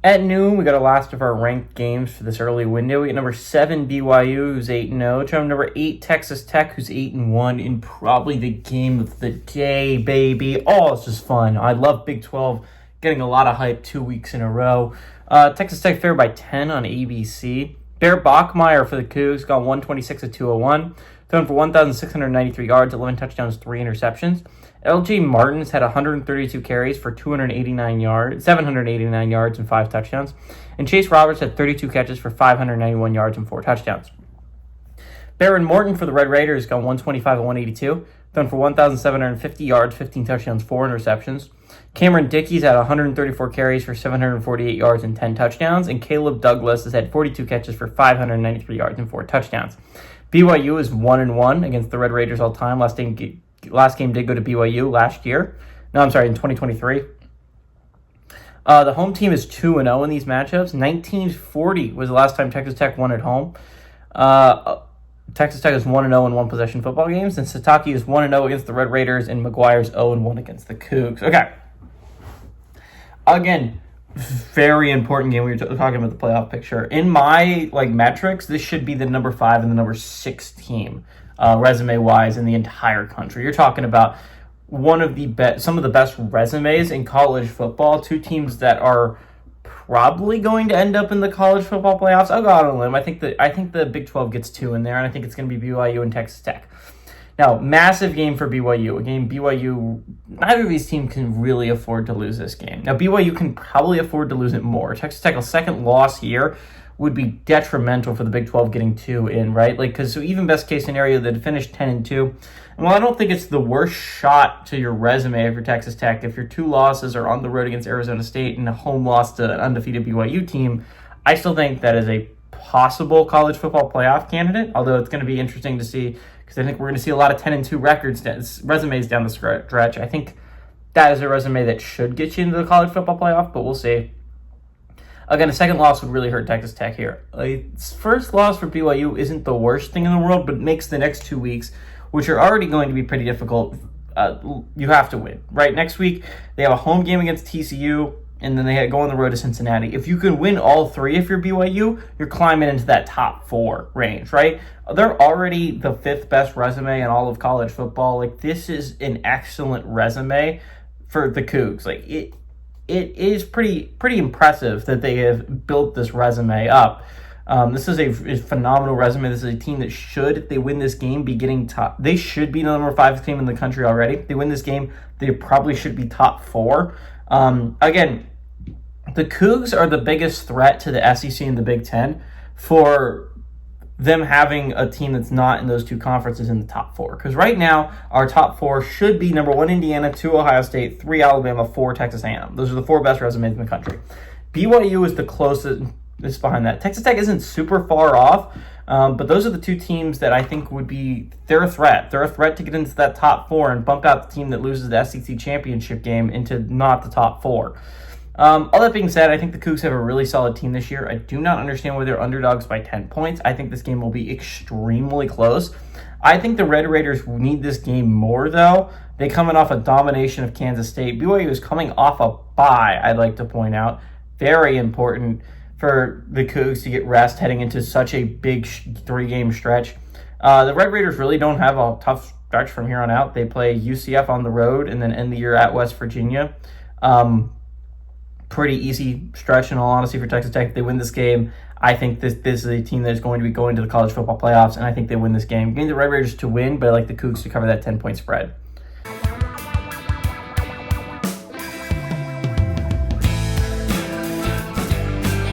At noon, we got a last of our ranked games for this early window. We got number 7, BYU, who's 8-0. Trying number 8, Texas Tech, who's 8-1, in probably the game of the day, baby. Oh, it's just fun. I love Big 12, getting a lot of hype 2 weeks in a row. Texas Tech favored by 10 on ABC. Bear Bachmeyer for the Cougs got 126 at 201. Thrown for 1,693 yards, 11 touchdowns, 3 interceptions. LJ Martins had 132 carries for 789 yards and 5 touchdowns. And Chase Roberts had 32 catches for 591 yards and 4 touchdowns. Baron Morton for the Red Raiders got 125 at 182. Thrown for 1,750 yards, 15 touchdowns, 4 interceptions. Cameron Dickey's had 134 carries for 748 yards and 10 touchdowns. And Caleb Douglas has had 42 catches for 593 yards and 4 touchdowns. BYU is 1-1 against the Red Raiders all time. Last game did go to BYU last year. No, I'm sorry, in 2023. The home team is 2-0 in these matchups. 1940 was the last time Texas Tech won at home. Texas Tech is 1-0 in one-possession football games, and Sataki is 1-0 against the Red Raiders, and McGuire's 0-1 against the Cougs. Okay. Again, very important game. We were talking about the playoff picture. In my metrics, this should be the number 5 and the number 6 team, resume-wise, in the entire country. You're talking about some of the best resumes in college football. 2 teams that are probably going to end up in the college football playoffs. I'll go out on a limb. I think the Big 12 gets 2 in there, and I think it's going to be BYU and Texas Tech. Now, massive game for BYU. A game BYU, neither of these teams can really afford to lose this game. Now, BYU can probably afford to lose it more. Texas Tech, a second loss here would be detrimental for the Big 12 getting 2 in, right? So even best case scenario, they'd finish 10-2. And while I don't think it's the worst shot to your resume if you're Texas Tech, if your 2 losses are on the road against Arizona State and a home loss to an undefeated BYU team, I still think that is a possible college football playoff candidate, although it's going to be interesting to see, because I think we're going to see a lot of 10-2 resumes down the stretch. I think that is a resume that should get you into the college football playoff, but we'll see. Again, a second loss would really hurt Texas Tech here. First loss for BYU isn't the worst thing in the world, but it makes the next 2 weeks, which are already going to be pretty difficult, you have to win, right? Next week, they have a home game against TCU, and then they go on the road to Cincinnati. If you can win all 3 if you're BYU, you're climbing into that top 4 range, right? They're already the 5th best resume in all of college football. This is an excellent resume for the Cougs. It is pretty impressive that they have built this resume up. This is a phenomenal resume. This is a team that should, if they win this game, be getting top. They should be the number 5 team in the country already. If they win this game, they probably should be top 4. Again, the Cougs are the biggest threat to the SEC and the Big Ten for them having a team that's not in those 2 conferences in the top 4. Because right now, our top 4 should be number 1, Indiana, 2, Ohio State, 3, Alabama, 4, Texas A&M. Those are the 4 best resumes in the country. BYU is the closest behind that. Texas Tech isn't super far off, but those are the 2 teams that I think they're a threat. They're a threat to get into that top 4 and bump out the team that loses the SEC championship game into not the top 4. All that being said, I think the Cougs have a really solid team this year. I do not understand why they're underdogs by 10 points. I think this game will be extremely close. I think the Red Raiders need this game more, though. They coming off a domination of Kansas State. BYU is coming off a bye, I'd like to point out. Very important for the Cougs to get rest heading into such a big 3-game stretch. The Red Raiders really don't have a tough stretch from here on out. They play UCF on the road and then end the year at West Virginia. Pretty easy stretch, in all honesty, for Texas Tech. If they win this game, I think this is a team that is going to be going to the college football playoffs, and I think they win this game. Getting the Red Raiders to win, but I like the Cougs to cover that 10-point spread.